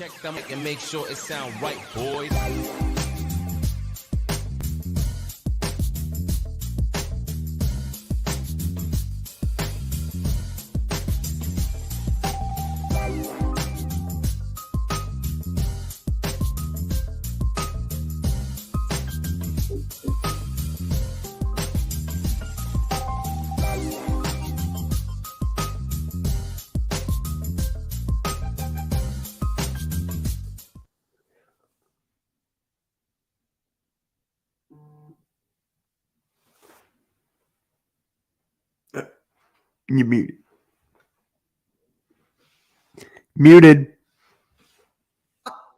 Check them and make sure it sound right, boys. You're muted. Muted.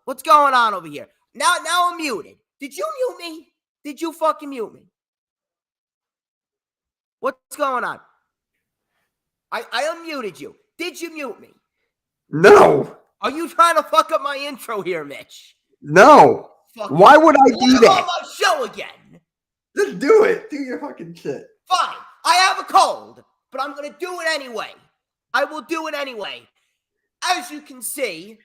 What's going on over here? Now I'm muted. Did you mute me? Did you fucking mute me? What's going on? I unmuted you. Did you mute me? No. Are you trying to fuck up my intro here, Mitch? No. Why would I do that? On my show again. Just do it. Do your fucking shit. Fine. I have a cold, but I'm going to do it anyway. I will do it anyway. As you can see,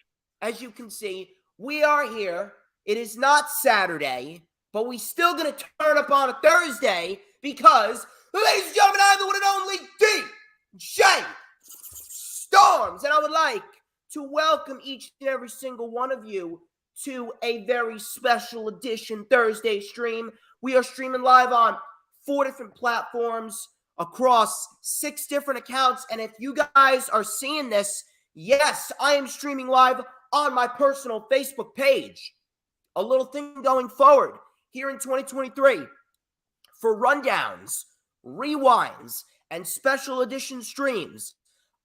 we are here. It is not Saturday, but we still going to turn up on a Thursday because, ladies and gentlemen, I am the one and only DJ Storms, and I would like to welcome each and every single one of you to a very special edition Thursday stream. We are streaming live on 4 different platforms across 6 different accounts. And if you guys are seeing this, yes, I am streaming live on my personal Facebook page. A little thing going forward here in 2023 for rundowns, rewinds, and special edition streams.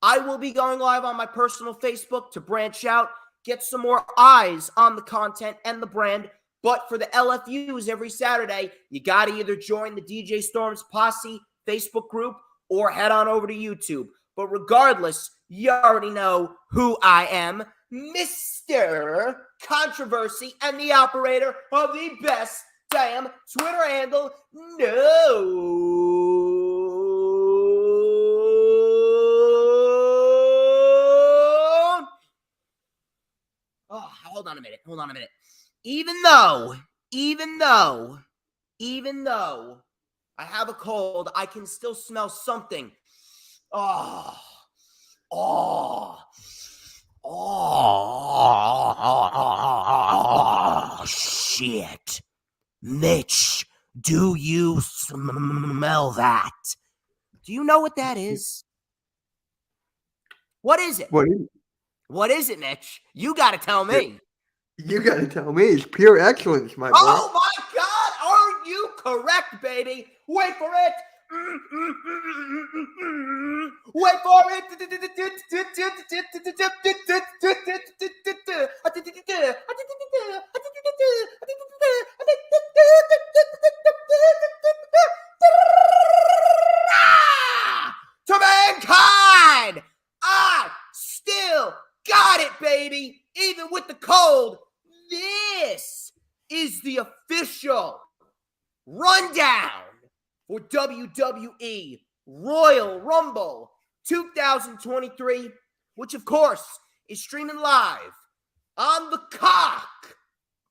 I will be going live on my personal Facebook to branch out, get some more eyes on the content and the brand. But for the LFUs every Saturday, you got to either join the DJ Storms Posse Facebook group or head on over to YouTube. But regardless, you already know who I am, Mr. Controversy and the operator of the best damn Twitter handle known. Oh, hold on a minute. Even though I have a cold, I can still smell something. Oh, shit. Mitch, do you smell that? Do you know what that is? What is it? What is it, Mitch? You got to tell me. You got to tell me. It's pure excellence, my boy. Oh, my God. Are you correct, baby? Wait for it. Wait for it. To mankind, I still got it, baby. Even with the cold, this is the official rundown for WWE Royal Rumble 2023, which of course is streaming live on the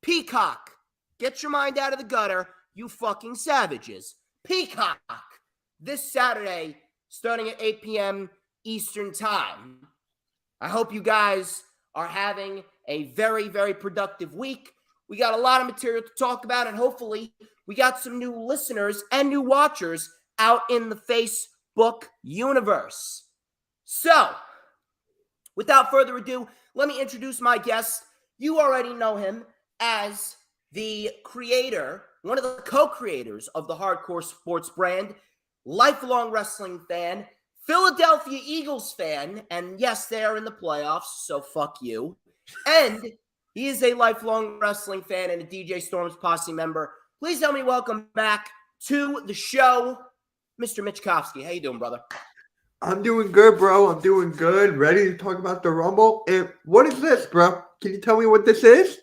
Peacock. Get your mind out of the gutter, you fucking savages. Peacock this Saturday, starting at 8 p.m. Eastern Time. I hope you guys are having a very, very productive week. We got a lot of material to talk about, and hopefully we got some new listeners and new watchers out in the Facebook universe. So, without further ado, let me introduce my guest. You already know him as the creator, one of the co-creators of the Hardcore Sports brand, lifelong wrestling fan, Philadelphia Eagles fan, and yes, they are in the playoffs, so fuck you. And he is a lifelong wrestling fan and a DJ Storms Posse member. Please help me welcome back to the show, Mr. Mitch Kofsky. How you doing, brother? I'm doing good, bro. I'm doing good. Ready to talk about the Rumble. And what is this, bro? Can you tell me what this is?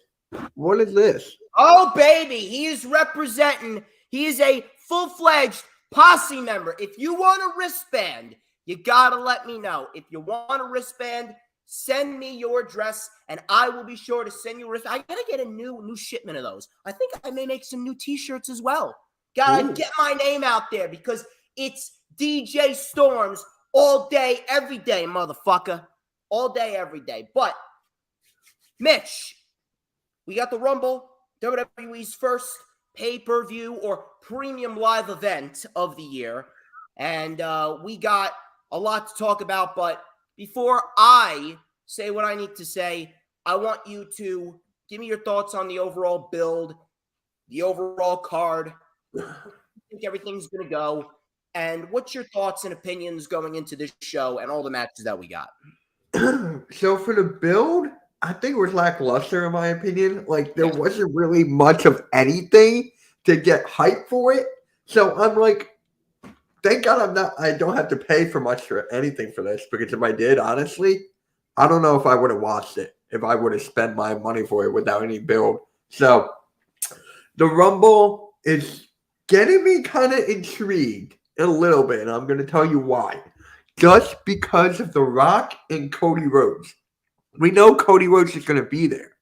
What is this? Oh, baby. He is representing. He is a full-fledged Posse member. If you want a wristband, you got to let me know. If you want a wristband, Send me your address, and I will be sure to send you a wristband. I gotta get a new shipment of those. I think I may make some new T-shirts as well. Gotta get my name out there because it's DJ Storms all day, every day, motherfucker. All day, every day. But, Mitch, we got the Rumble, WWE's first pay-per-view or premium live event of the year. And we got a lot to talk about, but before I say what I need to say, I want you to give me your thoughts on the overall build, the overall card, where you think everything's going to go, and what's your thoughts and opinions going into this show and all the matches that we got? So for the build, I think it was lackluster in my opinion. Like there wasn't really much of anything to get hype for it. So I'm like, thank God I don't have to pay for much for anything for this, because if I did, honestly, I don't know if I would have watched it, if I would have spent my money for it without any build. So the Rumble is getting me kind of intrigued a little bit, and I'm going to tell you why. Just because of The Rock and Cody Rhodes. We know Cody Rhodes is going to be there.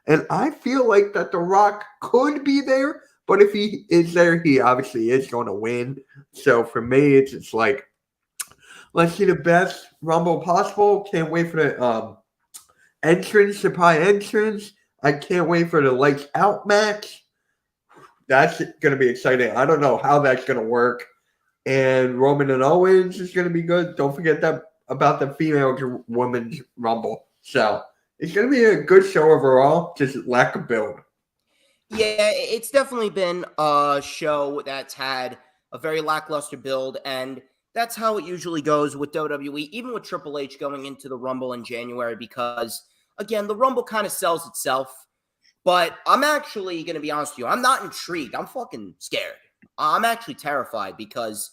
And I feel like that The Rock could be there, but if he is there, he obviously is going to win. So for me, it's just like, let's see the best Rumble possible. Can't wait for the entrance, surprise entrance. I can't wait for the Lights Out match. That's going to be exciting. I don't know how that's going to work. And Roman and Owens is going to be good. Don't forget that about the female to women's Rumble. So it's going to be a good show overall, just lack of build. Yeah, it's definitely been a show that's had a very lackluster build, and that's how it usually goes with WWE, even with Triple H going into the Rumble in January, because, again, the Rumble kind of sells itself. But I'm actually going to be honest with you. I'm not intrigued. I'm fucking scared. I'm actually terrified because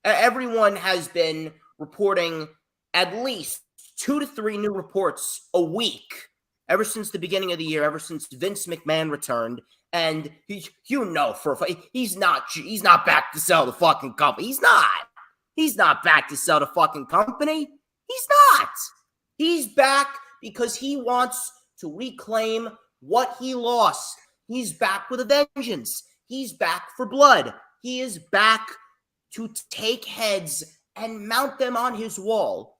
everyone has been reporting at least 2 to 3 new reports a week ever since the beginning of the year, ever since Vince McMahon returned. And he's not back to sell the fucking company. He's not back to sell the fucking company. He's not. He's back because he wants to reclaim what he lost. He's back with a vengeance. He's back for blood. He is back to take heads and mount them on his wall.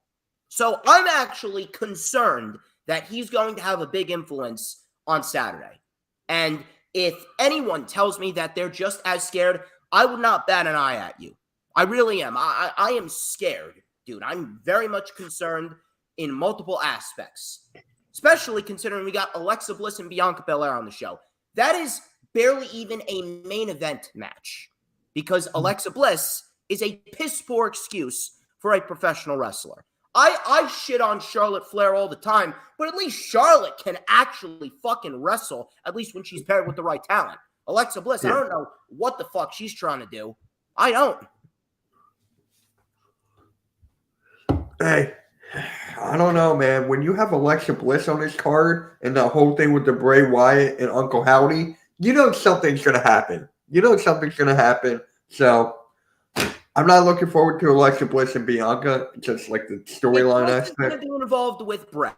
So I'm actually concerned that he's going to have a big influence on Saturday. And if anyone tells me that they're just as scared, I would not bat an eye at you. I really am. I am scared, dude. I'm very much concerned in multiple aspects, especially considering we got Alexa Bliss and Bianca Belair on the show. That is barely even a main event match because Alexa Bliss is a piss-poor excuse for a professional wrestler. I shit on Charlotte Flair all the time, but at least Charlotte can actually fucking wrestle, at least when she's paired with the right talent. Alexa Bliss, I don't know what the fuck she's trying to do. I don't. Hey, I don't know, man. When you have Alexa Bliss on this card and the whole thing with the Bray Wyatt and Uncle Howdy, you know something's going to happen. So I'm not looking forward to Alexa Bliss and Bianca, just like the storyline aspect. If going to be involved with Bray,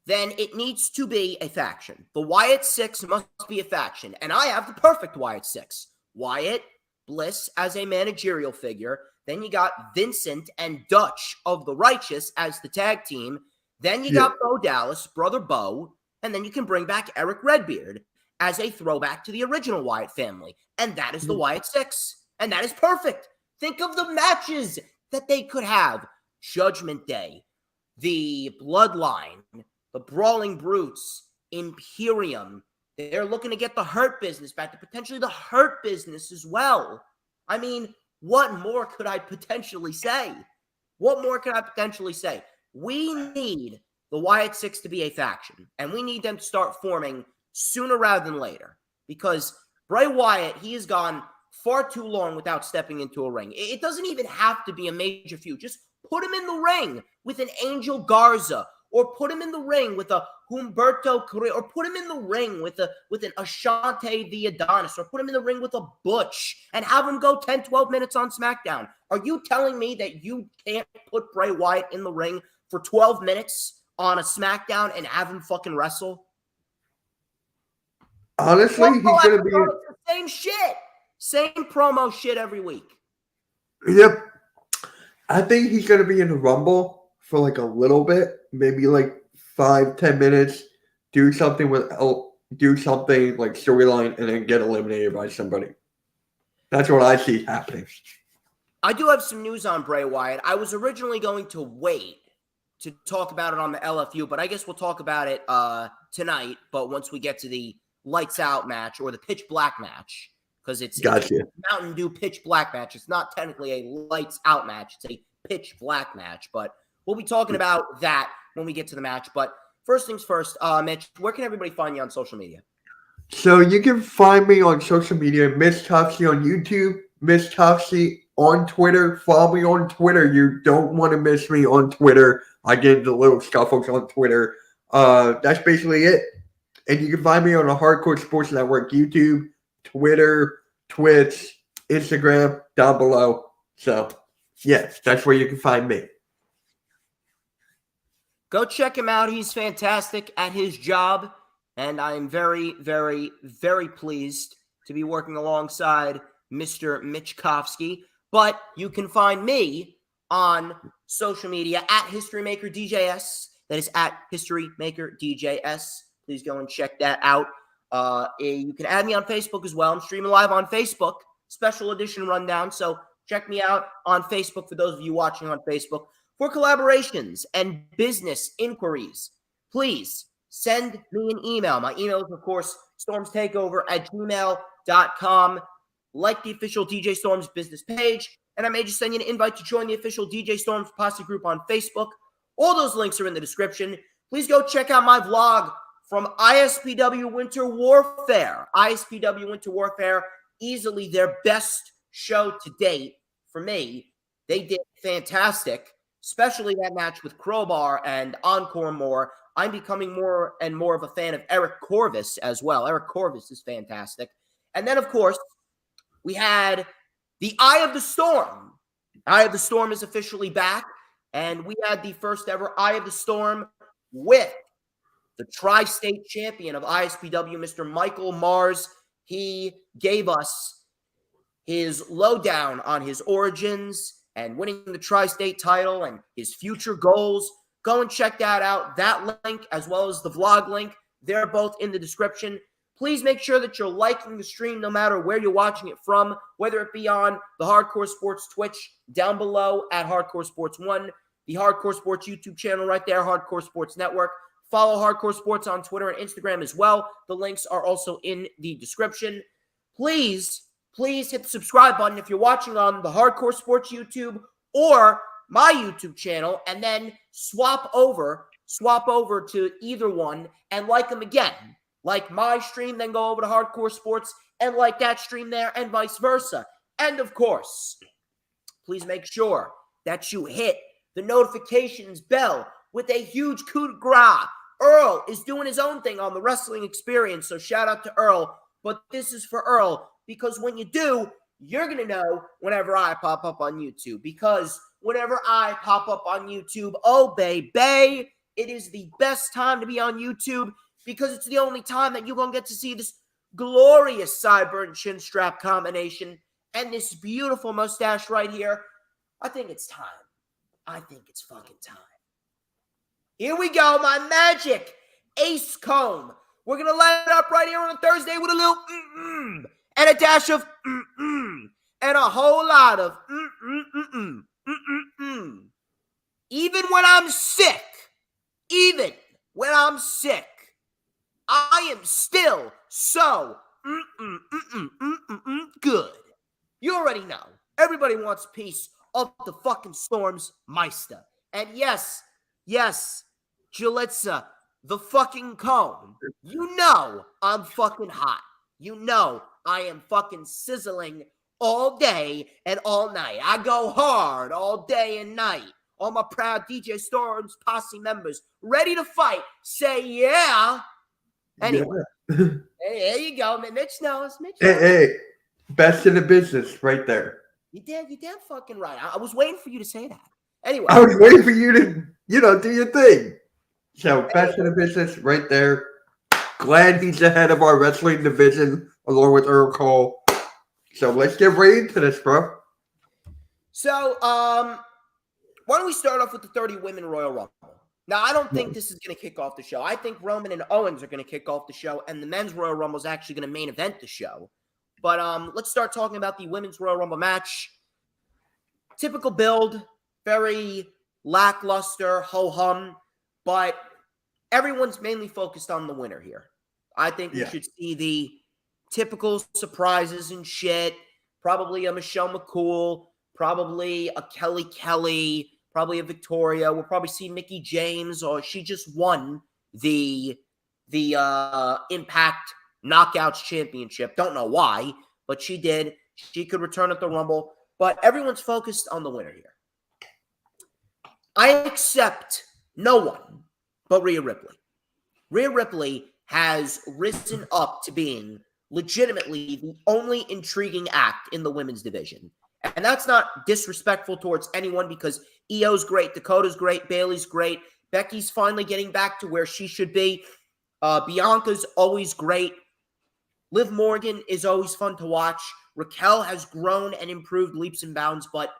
then it needs to be a faction. The Wyatt Six must be a faction, and I have the perfect Wyatt Six. Wyatt, Bliss as a managerial figure. Then you got Vincent and Dutch of the Righteous as the tag team. Then you got Bo Dallas, Brother Bo, and then you can bring back Eric Redbeard as a throwback to the original Wyatt family. And that is the Wyatt Six. And that is perfect. Think of the matches that they could have. Judgment Day, the Bloodline, the Brawling Brutes, Imperium. They're looking to get the Hurt Business back, potentially the Hurt Business as well. I mean, what more could I potentially say? We need the Wyatt Six to be a faction, and we need them to start forming sooner rather than later, because Bray Wyatt, he has gone far too long without stepping into a ring. It doesn't even have to be a major feud. Just put him in the ring with an Angel Garza, or put him in the ring with a Humberto Carrillo, or put him in the ring with an Ashante the Adonis, or put him in the ring with a Butch, and have him go 10, 12 minutes on SmackDown. Are you telling me that you can't put Bray Wyatt in the ring for 12 minutes on a SmackDown and have him fucking wrestle? Honestly, he's going to be... the same shit. Same promo shit every week. Yep. I think he's going to be in the Rumble for like a little bit. Maybe like 5-10 minutes. Do something like storyline and then get eliminated by somebody. That's what I see happening. I do have some news on Bray Wyatt. I was originally going to wait to talk about it on the LFU, but I guess we'll talk about it tonight. But once we get to the lights out match or the pitch black match, because it's a Mountain Dew pitch black match. It's not technically a lights out match. It's a pitch black match, but we'll be talking about that when we get to the match. But first things first, Mitch, where can everybody find you on social media? So you can find me on social media, Mitch Kofsky on YouTube, Mitch Kofsky on Twitter. Follow me on Twitter. You don't want to miss me on Twitter. I get into little scuffles on Twitter. That's basically it. And you can find me on the Hardcore Sports Network, YouTube, Twitter, Twitch, Instagram, down below. So, yes, that's where you can find me. Go check him out. He's fantastic at his job. And I am very, very, very pleased to be working alongside Mr. Mitch Kofsky. But you can find me on social media at HistoryMakerDJS. That is at HistoryMakerDJS. Please go and check that out. You can add me on Facebook as well. I'm streaming live on Facebook, special edition rundown. So check me out on Facebook for those of you watching on Facebook. For collaborations and business inquiries, please send me an email. My email is, of course, StormsTakeOver@gmail.com. Like the official DJ Storms business page, and I may just send you an invite to join the official DJ Storms Posse group on Facebook. All those links are in the description. Please go check out my vlog from ISPW Winter Warfare. ISPW Winter Warfare, easily their best show to date for me. They did fantastic, especially that match with Crowbar and Encore More. I'm becoming more and more of a fan of Eric Corvus as well. Eric Corvus is fantastic. And then, of course, we had the Eye of the Storm. Eye of the Storm is officially back, and we had the first ever Eye of the Storm with the tri-state champion of ISPW, Mr. Michael Mars. He gave us his lowdown on his origins and winning the tri-state title and his future goals. Go and check that out. That link, as well as the vlog link, they're both in the description. Please make sure that you're liking the stream no matter where you're watching it from, whether it be on the Hardcore Sports Twitch down below at Hardcore Sports 1, the Hardcore Sports YouTube channel right there, Hardcore Sports Network. Follow Hardcore Sports on Twitter and Instagram as well. The links are also in the description. Please hit the subscribe button if you're watching on the Hardcore Sports YouTube or my YouTube channel, and then swap over to either one and like them again. Like my stream, then go over to Hardcore Sports and like that stream there, and vice versa. And of course, please make sure that you hit the notifications bell with a huge coup de grace. Earl is doing his own thing on the Wrestling Experience, so shout out to Earl. But this is for Earl, because when you do, you're going to know whenever I pop up on YouTube. Because whenever I pop up on YouTube, oh, baby, it is the best time to be on YouTube, because it's the only time that you're going to get to see this glorious sideburn chin strap combination and this beautiful mustache right here. I think it's time. I think it's fucking time. Here we go, my magic ace comb. We're going to light it up right here on a Thursday with a little and a dash of and a whole lot of Even when I'm sick, I am still so good. You already know. Everybody wants a piece of the fucking Storms Meister. And yes, Julitza, the fucking comb. You know I'm fucking hot. You know I am fucking sizzling all day and all night. I go hard all day and night. All my proud DJ Storms Posse members ready to fight. Say yeah. Anyway, Hey, there you go. Mitch knows. Hey, best in the business right there. You damn fucking right. I was waiting for you to say that. Anyway. I was waiting for you to, do your thing. So best in the business right there. Glad he's ahead of our wrestling division along with Earl Cole. So let's get right into this, bro. So, why don't we start off with the 30 Women Royal Rumble? Now, I don't think this is going to kick off the show. I think Roman and Owens are going to kick off the show, and the Men's Royal Rumble is actually going to main event the show. But let's start talking about the Women's Royal Rumble match. Typical build, very lackluster, ho-hum, but everyone's mainly focused on the winner here. I think we should see the typical surprises and shit. Probably a Michelle McCool, probably a Kelly, probably a Victoria. We'll probably see Mickie James, or she just won the Impact Knockouts Championship. Don't know why, but she did. She could return at the Rumble, but everyone's focused on the winner here. I accept no one but Rhea Ripley. Rhea Ripley has risen up to being legitimately the only intriguing act in the women's division. And that's not disrespectful towards anyone, because Io's great, Dakota's great, Bayley's great, Becky's finally getting back to where she should be. Bianca's always great. Liv Morgan is always fun to watch. Raquel has grown and improved leaps and bounds, but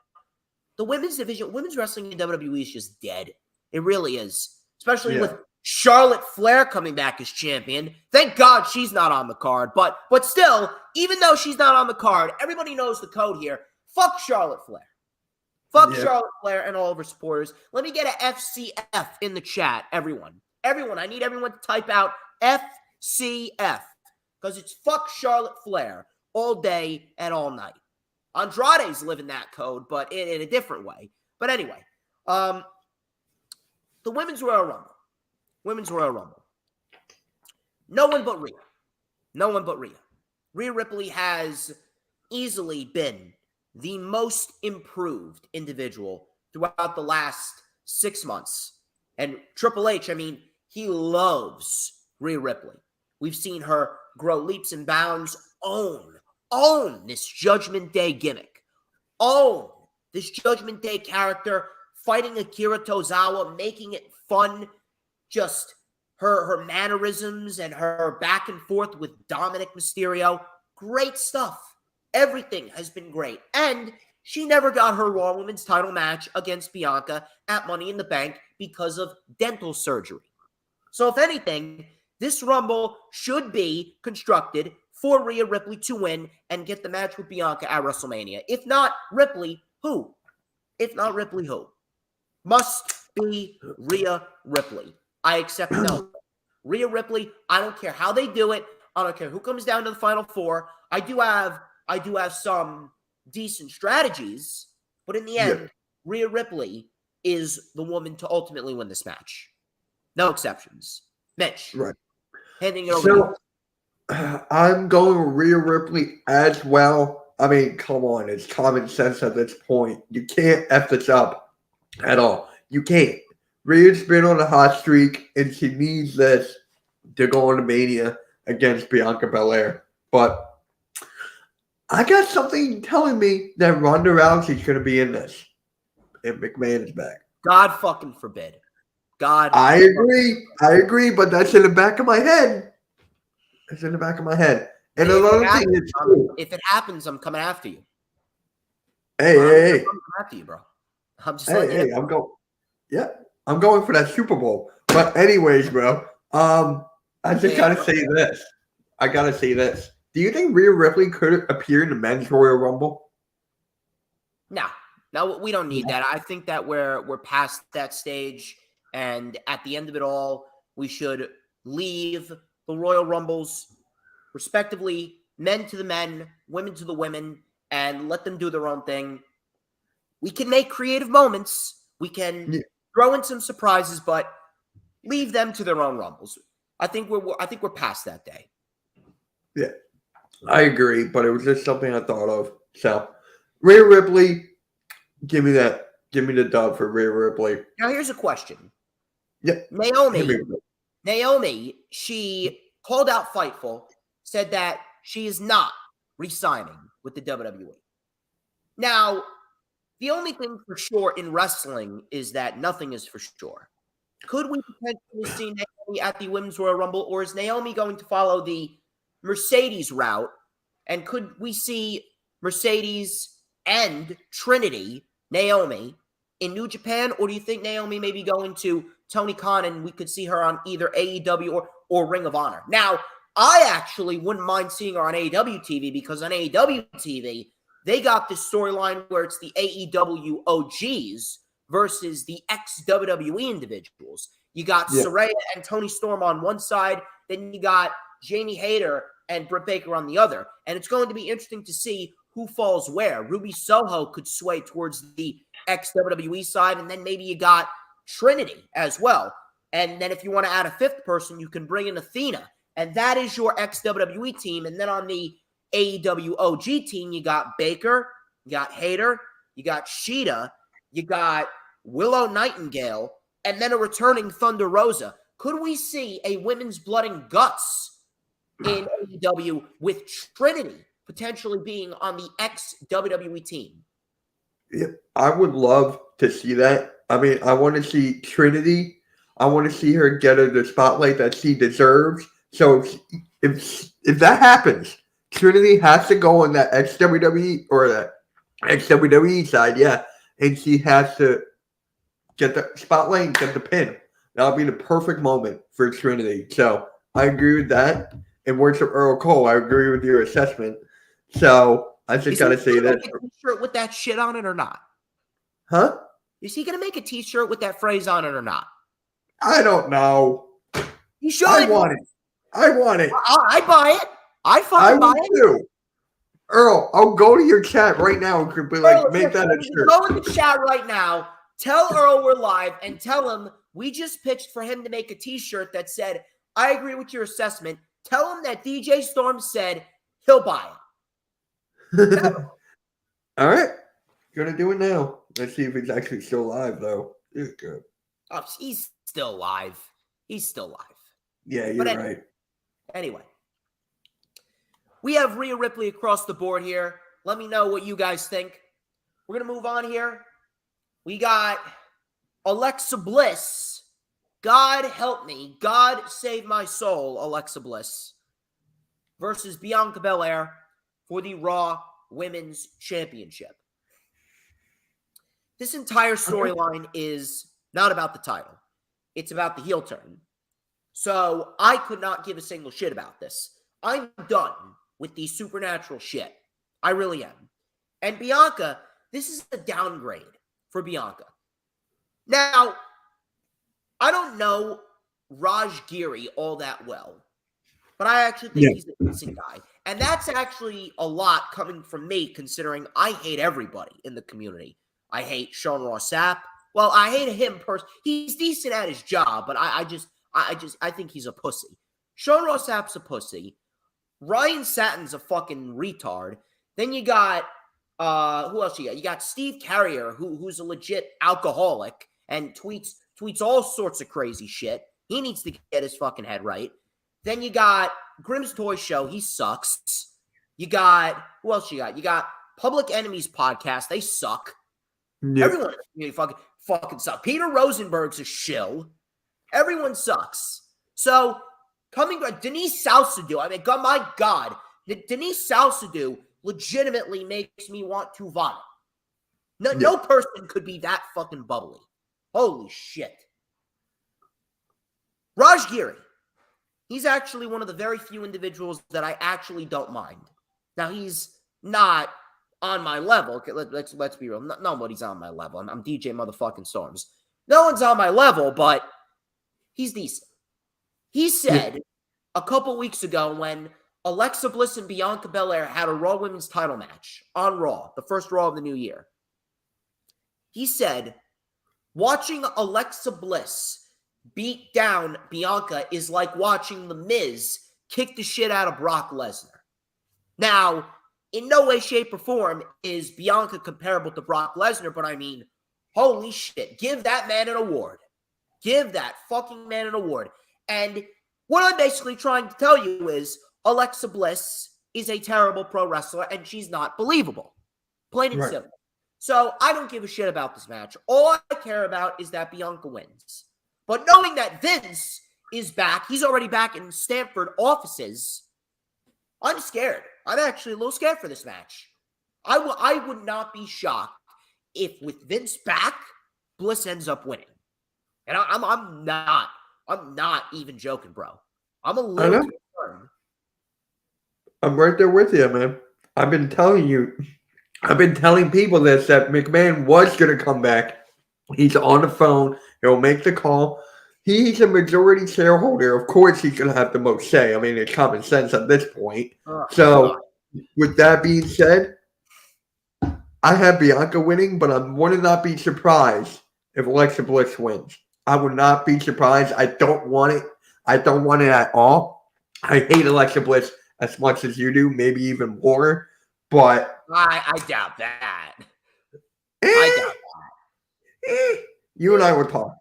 the women's division, women's wrestling in WWE is just dead. It really is, especially with Charlotte Flair coming back as champion. Thank God she's not on the card, but still, even though she's not on the card, everybody knows the code here. Fuck Charlotte Flair. Fuck Charlotte Flair and all of her supporters. Let me get an FCF in the chat, everyone. Everyone, I need everyone to type out FCF, because it's fuck Charlotte Flair all day and all night. Andrade's living that code, but in a different way. But anyway, the Women's Royal Rumble. Women's Royal Rumble. No one but Rhea. No one but Rhea. Rhea Ripley has easily been the most improved individual throughout the last 6 months. And Triple H, I mean, he loves Rhea Ripley. We've seen her grow leaps and bounds, own this Judgment Day gimmick, own this Judgment Day character, fighting Akira Tozawa, making it fun, just her mannerisms and her back and forth with Dominic Mysterio. Great stuff. Everything has been great. And she never got her Raw Women's title match against Bianca at Money in the Bank because of dental surgery. So if anything, this Rumble should be constructed for Rhea Ripley to win and get the match with Bianca at WrestleMania. If not Ripley, who? If not Ripley, who? Must be Rhea Ripley. I accept no. Rhea Ripley, I don't care how they do it. I don't care who comes down to the Final Four. I do have some decent strategies, but in the end, Rhea Ripley is the woman to ultimately win this match. No exceptions. Mitch. Right. Handing it over to you. I'm going with Rhea Ripley as well. I mean, come on. It's common sense at this point. You can't F this up at all. You can't. Rhea's been on a hot streak, and she needs this to go on to Mania against Bianca Belair. But I got something telling me that Ronda Rousey's going to be in this. And McMahon is back. God fucking forbid. I agree, but that's in the back of my head. It's in the back of my head. And another thing is, if it happens, I'm coming after you. Hey. I'm coming after you, bro. I'm just letting you know. I'm going. Yeah, I'm going for that Super Bowl. But anyways, bro, I just gotta say this. I gotta say this. Do you think Rhea Ripley could appear in the Men's Royal Rumble? No, we don't need that. I think that we're past that stage. And at the end of it all, we should leave the Royal Rumbles, respectively, men to the men, women to the women, and let them do their own thing. We can make creative moments. We can throw in some surprises, but leave them to their own Rumbles. I think we're past that day. Yeah, I agree, but it was just something I thought of. So, Rhea Ripley, give me that. Give me the dub for Rhea Ripley. Now, here's a question. Yeah. Naomi, she called out Fightful, said that she is not re-signing with the WWE. Now, the only thing for sure in wrestling is that nothing is for sure. Could we potentially see Naomi at the Women's Royal Rumble, or is Naomi going to follow the Mercedes route? And could we see Mercedes and Trinity, Naomi, in New Japan? Or do you think Naomi may be going to Tony Khan and we could see her on either AEW or Ring of Honor? Now, I actually wouldn't mind seeing her on AEW TV because on AEW TV, they got this storyline where it's the AEW OGs versus the ex-WWE individuals. You got Saraya and Tony Storm on one side, then you got Jamie Hayter and Britt Baker on the other. And it's going to be interesting to see who falls where. Ruby Soho could sway towards the ex-WWE side, and then maybe you got Trinity as well. And then if you want to add a fifth person, you can bring in Athena. And that is your ex-WWE team. And then on the AEW OG team, you got Baker, you got Hayter, you got Sheeta, you got Willow Nightingale, and then a returning Thunder Rosa. Could we see a women's blood and guts in AEW with Trinity potentially being on the ex-WWE team? Yeah, I would love to see that. I mean, I want to see Trinity. I want to see her get her the spotlight that she deserves. So if that happens, Trinity has to go on that ex-WWE or that ex-WWE side, and she has to get the spotlight and get the pin. That'll be the perfect moment for Trinity. So I agree with that. And words of Earl Cole, I agree with your assessment. So I just got to say that. Is he going to make a t-shirt with that shit on it or not? Huh? Is he going to make a t-shirt with that phrase on it or not? I don't know. He should. I want it. I buy it. I fucking buy it. Too. Earl, I'll go to your chat right now and be like, make that a shirt. Go in the chat right now. Tell Earl we're live and tell him we just pitched for him to make a t-shirt that said, I agree with your assessment. Tell him that DJ Storm said he'll buy it. All right. Gonna do it now. Let's see if it's actually still live, though. It's good. Oh, he's still live. He's still live. Yeah, you're right. Anyway, we have Rhea Ripley across the board here. Let me know what you guys think. We're going to move on here. We got Alexa Bliss. God help me. God save my soul, Alexa Bliss. Versus Bianca Belair for the Raw Women's Championship. This entire storyline is not about the title. It's about the heel turn. So I could not give a single shit about this. I'm done with the supernatural shit. I really am. And Bianca, this is a downgrade for Bianca. Now, I don't know Raj Giri all that well, but I actually think he's a decent guy. And that's actually a lot coming from me, considering I hate everybody in the community. I hate Sean Ross Sapp. Well, I hate him personally. He's decent at his job, but I think he's a pussy. Sean Ross Sapp's a pussy. Ryan Satin's a fucking retard. Then you got who else you got? You got Steve Carrier, who's a legit alcoholic and tweets all sorts of crazy shit. He needs to get his fucking head right. Then you got Grimm's Toy Show. He sucks. You got who else you got? You got Public Enemies podcast. They suck. Yep. Everyone in the community fucking sucks. Peter Rosenberg's a shill. Everyone sucks. So, coming back, Denise Salcedo, I mean, my God, Denise Salcedo legitimately makes me want to vomit. No person could be that fucking bubbly. Holy shit. Raj Giri. He's actually one of the very few individuals that I actually don't mind. Now, he's not on my level. Okay, let's be real. Nobody's on my level. I'm DJ motherfucking Storms. No one's on my level, but he's decent. He said a couple weeks ago when Alexa Bliss and Bianca Belair had a Raw Women's title match on Raw, the first Raw of the new year. He said, watching Alexa Bliss beat down Bianca is like watching The Miz kick the shit out of Brock Lesnar. Now, in no way, shape, or form is Bianca comparable to Brock Lesnar, but I mean, holy shit, give that man an award. Give that fucking man an award. And what I'm basically trying to tell you is Alexa Bliss is a terrible pro wrestler and she's not believable. Plain and simple. So I don't give a shit about this match. All I care about is that Bianca wins. But knowing that Vince is back, he's already back in Stanford offices, I'm scared. I'm actually a little scared for this match. I would not be shocked if with Vince back, Bliss ends up winning. And I'm not even joking, bro. I'm a little concerned. I'm right there with you, man. I've been telling people this, that McMahon was going to come back. He's on the phone. He'll make the call. He's a majority shareholder. Of course, he's going to have the most say. I mean, it's common sense at this point. With that being said, I have Bianca winning, but I would not be surprised if Alexa Bliss wins. I would not be surprised. I don't want it. I don't want it at all. I hate Alexa Bliss as much as you do, maybe even more. But I doubt that. I doubt that. You and I will talk.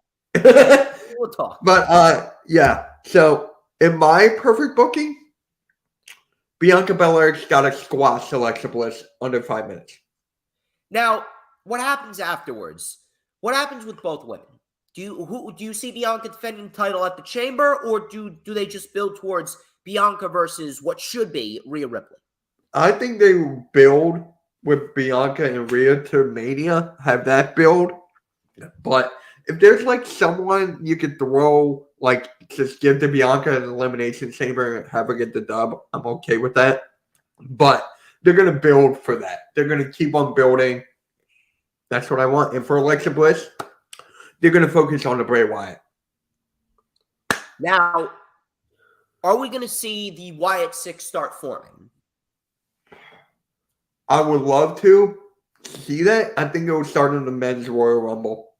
We'll talk. But yeah. So in my perfect booking, Bianca Belair's got to squash Alexa Bliss under 5 minutes. Now, what happens afterwards? What happens with both women? Do you see Bianca defending the title at the Chamber, or do they just build towards Bianca versus what should be Rhea Ripley? I think they build with Bianca and Rhea to Mania, have that build. But if there's like someone you could throw, like just give to Bianca an Elimination Chamber and have her get the dub, I'm okay with that. But they're going to build for that. They're going to keep on building. That's what I want. And for Alexa Bliss, they're going to focus on the Bray Wyatt. Now, are we going to see the Wyatt 6 start forming? I would love to see that. I think it will start in the men's Royal Rumble.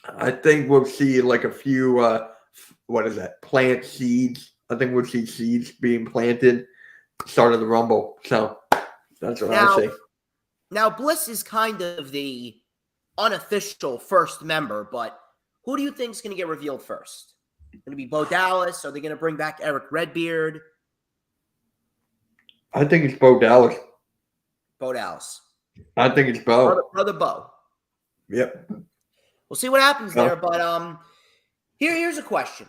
I think we'll see like a few, plant seeds. I think we'll see seeds being planted start of the Rumble. So that's what I say. Now, Bliss is kind of the unofficial first member, but who do you think is going to get revealed first? Going to be Bo Dallas? Are they going to bring back Eric Redbeard? I think it's Bo Dallas. Bo Dallas. I think it's Bo. Brother Bo. Yep. We'll see what happens there, but here's a question.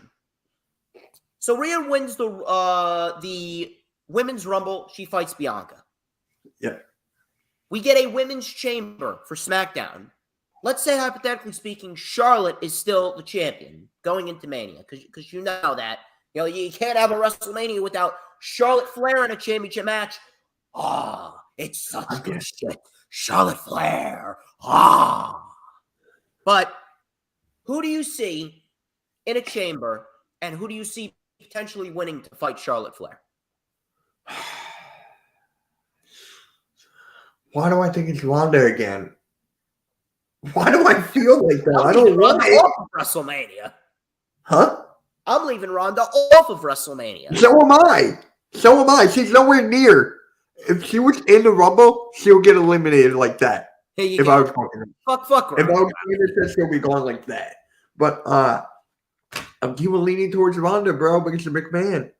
So Rhea wins the Women's Rumble. She fights Bianca. Yeah. We get a Women's Chamber for SmackDown. Let's say, hypothetically speaking, Charlotte is still the champion going into Mania, because you know that. You know, you can't have a WrestleMania without Charlotte Flair in a championship match. It's such good shit. Charlotte Flair. But who do you see in a chamber, and who do you see potentially winning to fight Charlotte Flair? Why do I think it's Ronda again? Why do I feel like that? I don't want it. Off of WrestleMania. Huh? I'm leaving Ronda off of WrestleMania. So am I. She's nowhere near. If she was in the Rumble, she'll get eliminated like that. If I was talking to her. Fuck her. If I was talking to her, she'll be going like that. But I'm keeping leaning towards Ronda, bro, because of McMahon.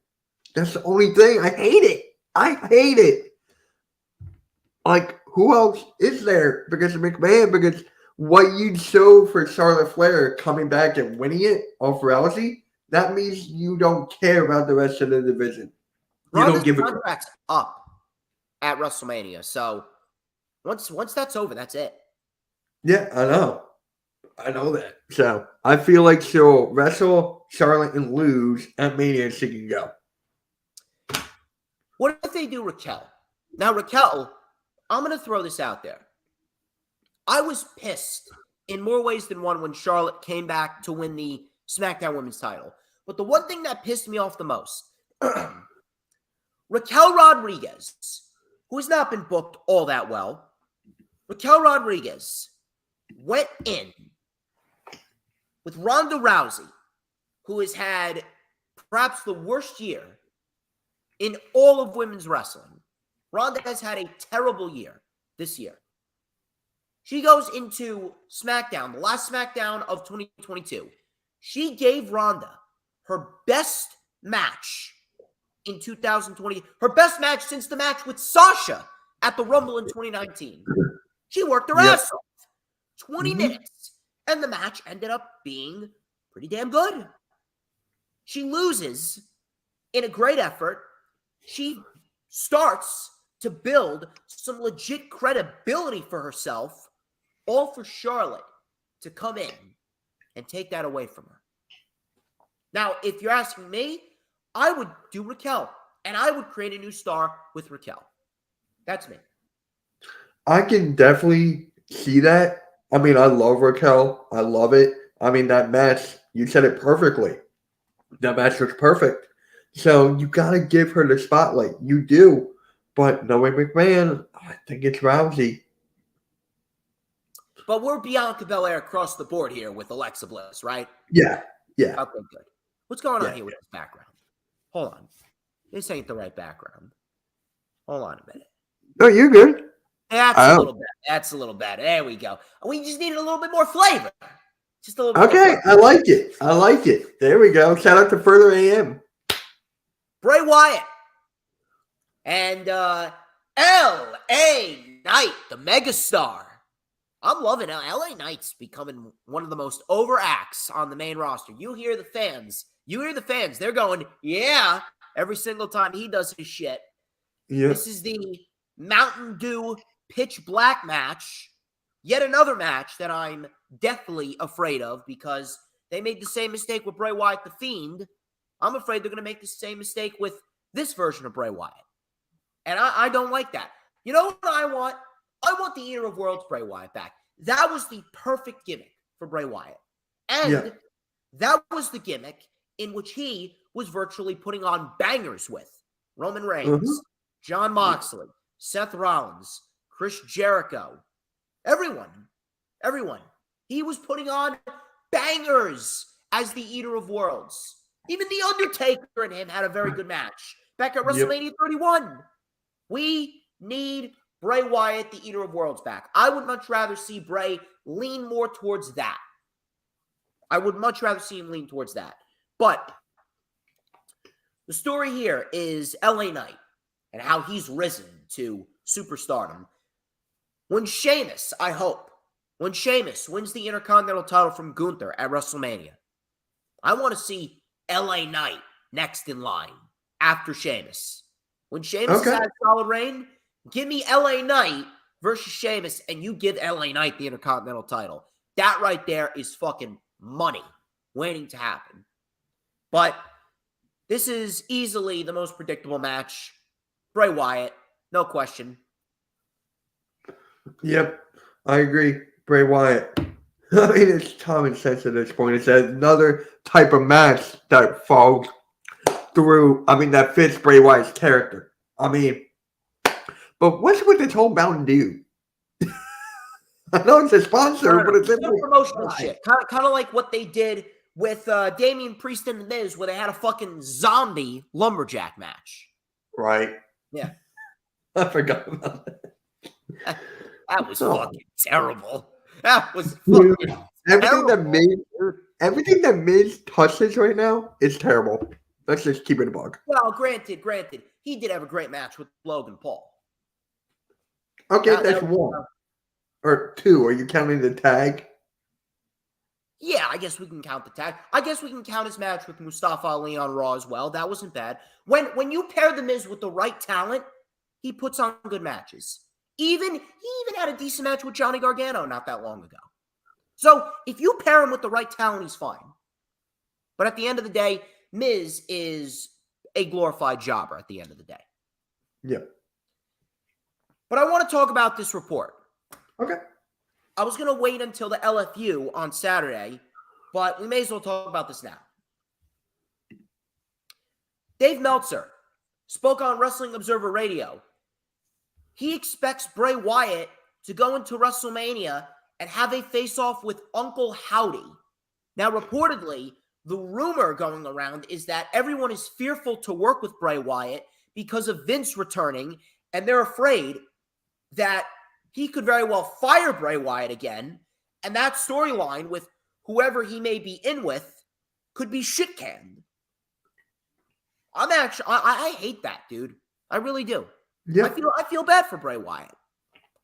That's the only thing. I hate it. Like, who else is there because of McMahon? Because what you'd show for Charlotte Flair coming back and winning it off Rousey, that means you don't care about the rest of the division. You don't give a contract's up at WrestleMania. So once that's over, that's it. Yeah, I know that. So I feel like she'll wrestle Charlotte and lose at Mania and she can go. What if they do Raquel? Now, Raquel, I'm going to throw this out there. I was pissed in more ways than one when Charlotte came back to win the SmackDown Women's title. But the one thing that pissed me off the most, Raquel Rodriguez, who has not been booked all that well, Raquel Rodriguez went in with Ronda Rousey, who has had perhaps the worst year in all of women's wrestling. Ronda has had a terrible year this year. She goes into SmackDown, the last SmackDown of 2022. She gave Ronda her best match in 2020, her best match since the match with Sasha at the Rumble in 2019. She worked her ass off. 20 minutes. And the match ended up being pretty damn good. She loses in a great effort. She starts to build some legit credibility for herself, all for Charlotte to come in and take that away from her. Now, if you're asking me, I would do Raquel, and I would create a new star with Raquel. That's me. I can definitely see that. I mean, I love Raquel. I love it. I mean, that match, you said it perfectly. That match was perfect. So you got to give her the spotlight. You do. But knowing McMahon, I think it's Rousey. But we're Bianca Belair across the board here with Alexa Bliss, right? Yeah. Yeah. Okay, good. What's going on here with this background? Hold on. This ain't the right background. Hold on a minute. No, you're good. That's a little better. That's a little better. There we go. We just needed a little bit more flavor. Just a little bit Okay, I like it. I like it. There we go. Shout out to Further AM. Bray Wyatt and L.A. Knight, the megastar. I'm loving it. L.A. Knight's becoming one of the most over acts on the main roster. You hear the fans. They're going, yeah, every single time he does his shit. Yeah. This is the Mountain Dew Pitch Black match. Yet another match that I'm deathly afraid of because they made the same mistake with Bray Wyatt the Fiend. I'm afraid they're going to make the same mistake with this version of Bray Wyatt. And I don't like that. You know what I want? I want the Eater of Worlds Bray Wyatt back. That was the perfect gimmick for Bray Wyatt. And that was the gimmick in which he was virtually putting on bangers with Roman Reigns, Jon Moxley, Seth Rollins, Chris Jericho, everyone. He was putting on bangers as the Eater of Worlds. Even The Undertaker and him had a very good match back at WrestleMania 31. We need Bray Wyatt, the Eater of Worlds, back. I would much rather see Bray lean more towards that. But the story here is L.A. Knight and how he's risen to superstardom. When Sheamus wins the Intercontinental title from Gunther at WrestleMania, I want to see L.A. Knight next in line after Sheamus. When Sheamus has had a solid reign, give me L.A. Knight versus Sheamus, and you give L.A. Knight the Intercontinental title. That right there is fucking money waiting to happen. But this is easily the most predictable match. Bray Wyatt, no question. Yep, I agree. Bray Wyatt. I mean, it's common sense at this point. It's another type of match that falls through. I mean, that fits Bray Wyatt's character. I mean, but what's with this whole Mountain Dew? I know it's a sponsor, but it's no promotional shit. Kind of like what they did with Damian Priest and The Miz, where they had a fucking zombie lumberjack match. Right. Yeah. I forgot about that. That was fucking terrible. That was fucking everything that Miz touches right now is terrible. Let's just keep it a bug. Well, granted, he did have a great match with Logan Paul. Okay, that's one. Or two. Are you counting the tag? Yeah, I guess we can count the tag. I guess we can count his match with Mustafa Ali on Raw as well. That wasn't bad. When you pair The Miz with the right talent, he puts on good matches. He even had a decent match with Johnny Gargano not that long ago. So if you pair him with the right talent, he's fine. But at the end of the day, Miz is a glorified jobber at the end of the day. Yeah. But I want to talk about this report. Okay. I was going to wait until the LFU on Saturday, but we may as well talk about this now. Dave Meltzer spoke on Wrestling Observer Radio. He expects Bray Wyatt to go into WrestleMania and have a face-off with Uncle Howdy. Now, reportedly, the rumor going around is that everyone is fearful to work with Bray Wyatt because of Vince returning, and they're afraid that he could very well fire Bray Wyatt again, and that storyline with whoever he may be in with could be shit-canned. I hate that, dude. I really do. Yeah. I feel bad for Bray Wyatt.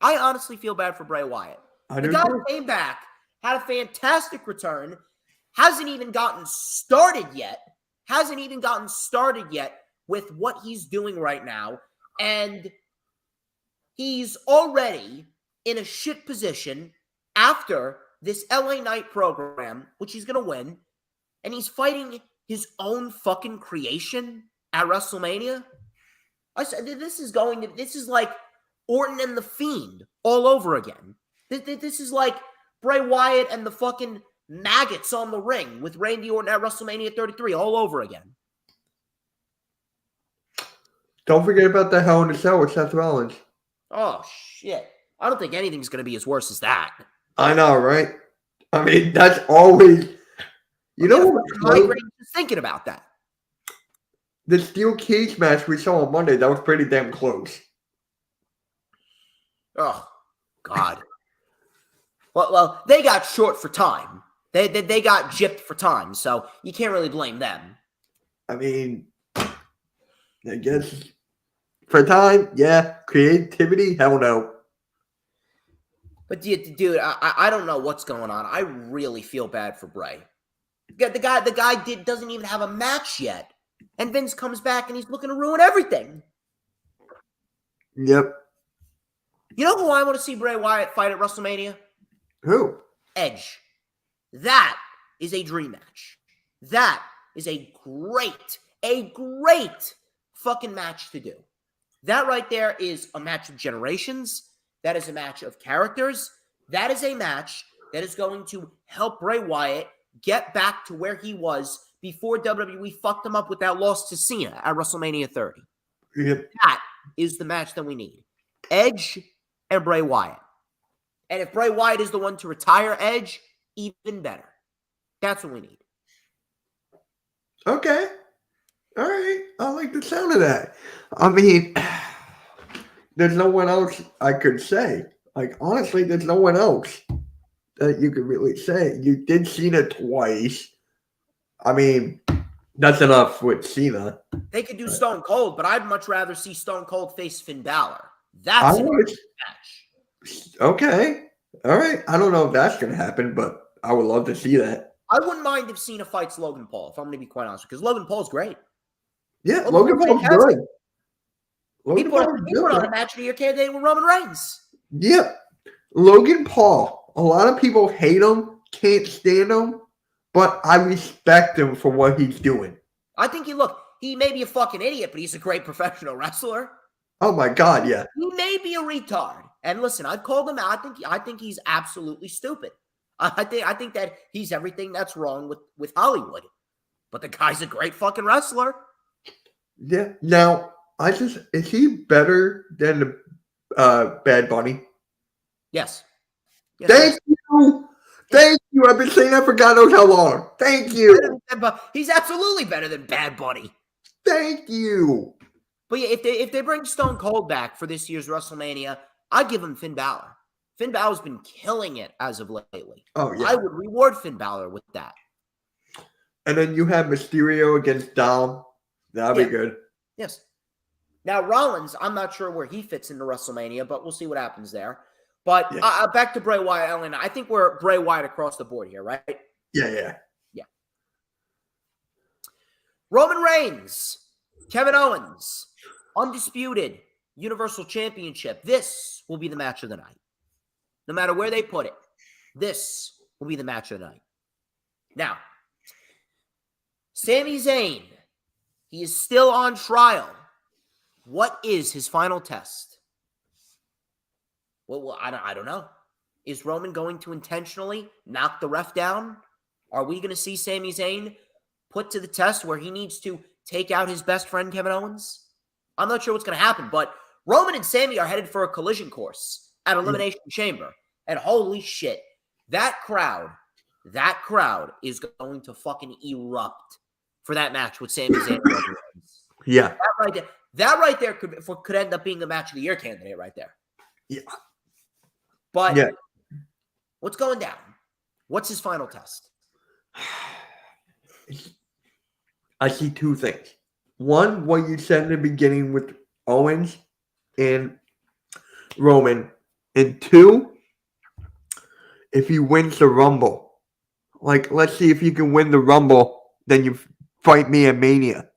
I honestly feel bad for Bray Wyatt. The guy came back, had a fantastic return, hasn't even gotten started yet. With what he's doing right now. And he's already in a shit position after this LA Knight program, which he's going to win. And he's fighting his own fucking creation at WrestleMania. I said, this is like Orton and The Fiend all over again. This is like Bray Wyatt and the fucking maggots on the ring with Randy Orton at WrestleMania 33 all over again. Don't forget about the Hell in a Cell with Seth Rollins. Oh, shit. I don't think anything's going to be as worse as that. I know, right? I mean, that's always... You know what? Just thinking about that. The steel cage match we saw on Monday, that was pretty damn close. Oh, God. Well, they got short for time. They got gypped for time, so you can't really blame them. I mean, I guess for time, yeah. Creativity, hell no. But dude, I don't know what's going on. I really feel bad for Bray. The guy doesn't even have a match yet, and Vince comes back and he's looking to ruin everything. Yep. You know who I want to see Bray Wyatt fight at WrestleMania? Who? Edge. That is a dream match. That is a great fucking match to do. That right there is a match of generations. That is a match of characters. That is a match that is going to help Bray Wyatt get back to where he was before WWE fucked him up with that loss to Cena at WrestleMania 30. Yep. That is the match that we need. Edge and Bray Wyatt. And if Bray Wyatt is the one to retire Edge, even better. That's what we need. Okay. All right. I like the sound of that. I mean, there's no one else I could say. Like, honestly, there's no one else that you could really say. You did Cena twice. I mean, that's enough with Cena. They could do Stone Cold, but I'd much rather see Stone Cold face Finn Balor. That's a match. Okay. All right. I don't know if that's going to happen, but I would love to see that. I wouldn't mind if Cena fights Logan Paul, if I'm going to be quite honest, because Logan Paul's great. Yeah, Logan Paul's good. He put on a match of the year candidate with Roman Reigns. Yep. Logan Paul. A lot of people hate him, can't stand him, but I respect him for what he's doing. I think he may be a fucking idiot, but he's a great professional wrestler. Oh my God, yeah. He may be a retard. And listen, I've called him out. I think he's absolutely stupid. I think that he's everything that's wrong with Hollywood. But the guy's a great fucking wrestler. Yeah. Now, is he better than Bad Bunny? Yes. Thank you. Thank you. I've been saying that for God knows how long. Thank you. He's absolutely better than Bad Bunny. Thank you. But yeah, if they bring Stone Cold back for this year's WrestleMania, I'd give him Finn Balor. Finn Balor's been killing it as of lately. Oh, yeah. I would reward Finn Balor with that. And then you have Mysterio against Dom. That'll be good. Yes. Now, Rollins, I'm not sure where he fits into WrestleMania, but we'll see what happens there. But back to Bray Wyatt, Ellen. I think we're Bray Wyatt across the board here, right? Yeah. Roman Reigns, Kevin Owens, undisputed Universal Championship. This will be the match of the night. No matter where they put it, this will be the match of the night. Now, Sami Zayn, he is still on trial. What is his final test? Well, I don't know. Is Roman going to intentionally knock the ref down? Are we going to see Sami Zayn put to the test where he needs to take out his best friend, Kevin Owens? I'm not sure what's going to happen, but Roman and Sami are headed for a collision course at Elimination Chamber. And holy shit, that crowd is going to fucking erupt for that match with Sami Zayn. Yeah. That right there could end up being the match of the year candidate right there. Yeah. But what's going down? What's his final test? I see two things. One, what you said in the beginning with Owens and Roman. And two, if he wins the Rumble, Like, let's see if you can win the Rumble, then you fight me at Mania.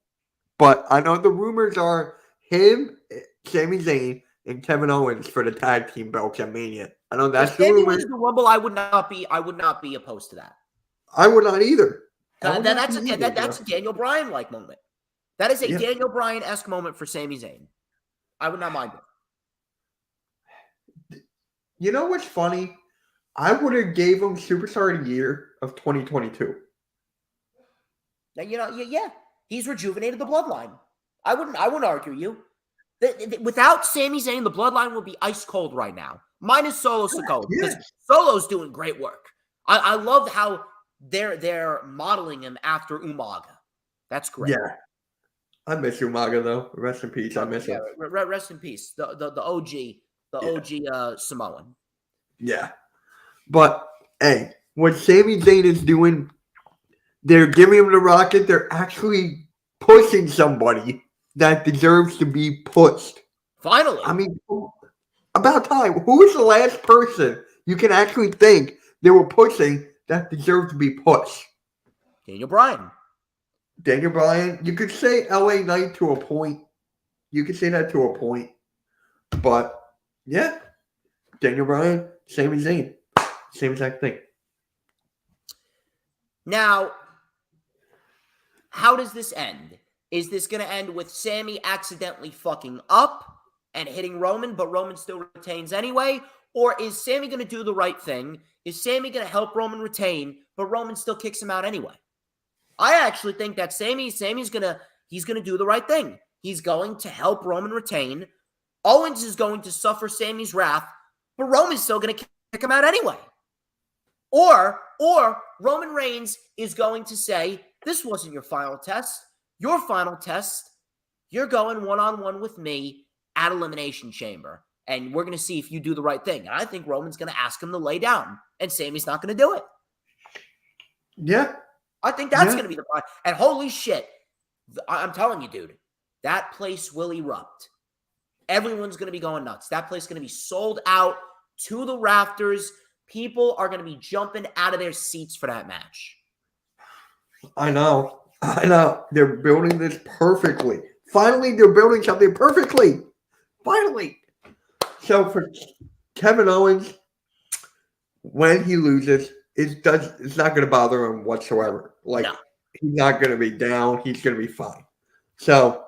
But I know the rumors are him, Sami Zayn, and Kevin Owens for the tag team belts at Mania. I know that's If the Sammy rumor. wins the Rumble, I would not be opposed to that. I would not either. That's a Daniel Bryan like moment. That is a Daniel Bryan-esque moment for Sami Zayn. I would not mind it. You know what's funny? I would have gave him Superstar of the Year of 2022. Now, yeah, he's rejuvenated the bloodline. I wouldn't argue you. Without Sami Zayn, the bloodline will be ice cold right now. Minus Solo Sikoa, because Solo's doing great work. I love how they're modeling him after Umaga. That's great. Yeah. I miss Umaga though. Rest in peace. I miss him. Rest in peace. The OG Samoan. Yeah. But hey, what Sami Zayn is doing, they're giving him the rocket. They're actually pushing somebody that deserves to be pushed. Finally. I mean, about time. Who is the last person you can actually think they were pushing that deserved to be pushed? Daniel Bryan. Daniel Bryan. You could say LA Knight to a point. You could say that to a point. But, yeah. Daniel Bryan, Sami Zayn. Same exact thing. Now, how does this end? Is this going to end with Sami accidentally fucking up and hitting Roman, but Roman still retains anyway? Or is Sami going to do the right thing? Is Sami going to help Roman retain, but Roman still kicks him out anyway? I actually think that Sami's going to do the right thing. He's going to help Roman retain. Owens is going to suffer Sami's wrath, but Roman's still going to kick him out anyway. Or Roman Reigns is going to say, this wasn't your final test. Your final test, you're going one-on-one with me at Elimination Chamber. And we're going to see if you do the right thing. And I think Roman's going to ask him to lay down. And Sami's not going to do it. Yeah. I think that's going to be the point. And holy shit, I'm telling you, dude, that place will erupt. Everyone's going to be going nuts. That place is going to be sold out to the rafters. People are going to be jumping out of their seats for that match. I know. They're building this perfectly. Finally, they're building something perfectly. Finally. So for Kevin Owens, when he loses, it's not going to bother him whatsoever. Like, he's not going to be down. He's going to be fine. So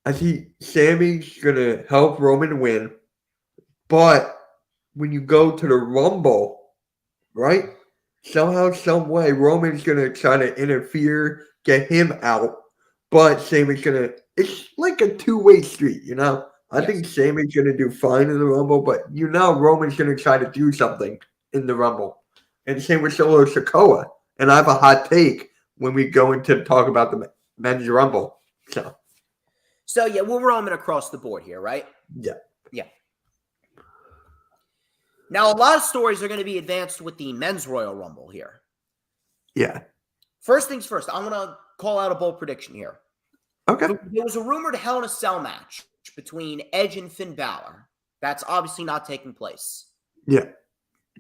I see Sami's going to help Roman win. But when you go to the Rumble, right? Somehow, some way, Roman's going to try to interfere, get him out. But Sami's going to, it's like a two-way street, you know? I think Sami's going to do fine in the Rumble, but Roman's going to try to do something in the Rumble. And same with Solo Sikoa. And I have a hot take when we go into talk about the men's Rumble. So yeah, we're Roman across the board here, right? Yeah. Now, a lot of stories are going to be advanced with the men's Royal Rumble here. Yeah. First things first, I'm going to call out a bold prediction here. Okay. There was a rumored Hell in a Cell match between Edge and Finn Balor. That's obviously not taking place. Yeah.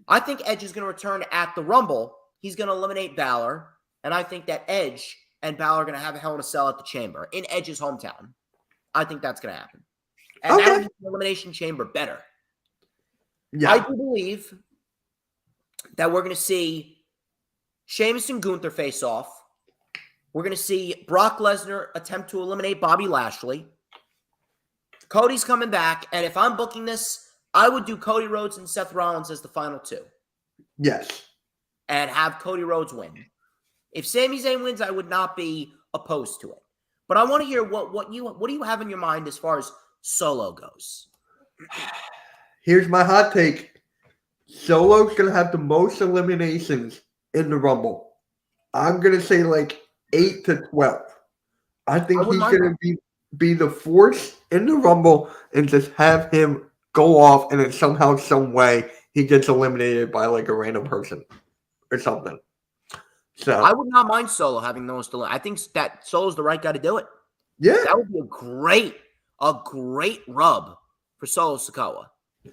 I think Edge is going to return at the Rumble. He's going to eliminate Balor. And I think that Edge and Balor are going to have a Hell in a Cell at the Chamber in Edge's hometown. I think that's going to happen. And that would make the Elimination Chamber better. Yeah. I do believe that we're going to see Sheamus and Gunther face off. We're going to see Brock Lesnar attempt to eliminate Bobby Lashley. Cody's coming back. And if I'm booking this, I would do Cody Rhodes and Seth Rollins as the final two. Yes. And have Cody Rhodes win. If Sami Zayn wins, I would not be opposed to it. But I want to hear what do you have in your mind as far as Solo goes? Here's my hot take. Solo's going to have the most eliminations in the Rumble. I'm going to say like 8 to 12. I think he's going to be the force in the Rumble and just have him go off and then somehow, some way, he gets eliminated by like a random person or something. So I would not mind Solo having the most. I think that Solo's the right guy to do it. Yeah. That would be a great rub for Solo Sikoa.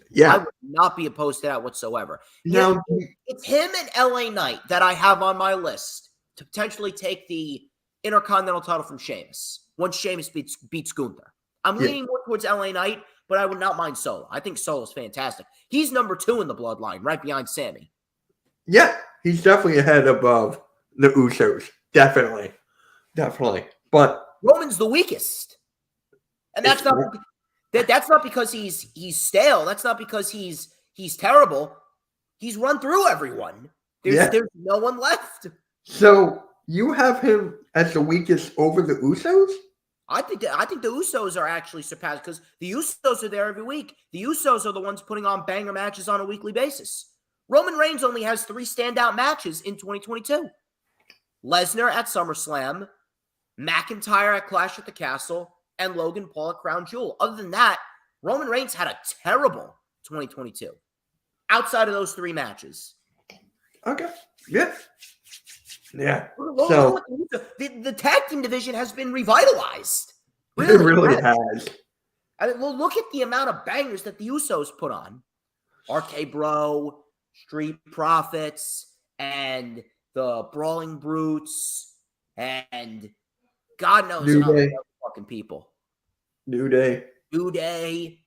Yeah. I would not be opposed to that whatsoever. Now, It's him and LA Knight that I have on my list to potentially take the Intercontinental title from Sheamus once Sheamus beats Gunther. I'm leaning more towards LA Knight, but I would not mind Solo. I think Solo's fantastic. He's number 2 in the bloodline, right behind Sammy. yeah, he's definitely ahead above the Usos. Definitely. But Roman's the weakest. And that's not because he's stale. That's not because he's terrible. He's run through everyone. There's no one left. So you have him as the weakest over the Usos? I think the Usos are actually surpassed because the Usos are there every week. The Usos are the ones putting on banger matches on a weekly basis. Roman Reigns only has 3 standout matches in 2022. Lesnar at SummerSlam, McIntyre at Clash at the Castle, and Logan Paul at Crown Jewel. Other than that, Roman Reigns had a terrible 2022 outside of those 3 matches. Okay. Yeah. So the tag team division has been revitalized. It really has. I mean, well, look at the amount of bangers that the Usos put on. RK Bro, Street Profits, and the Brawling Brutes, and God knows how many other fucking people. New Day,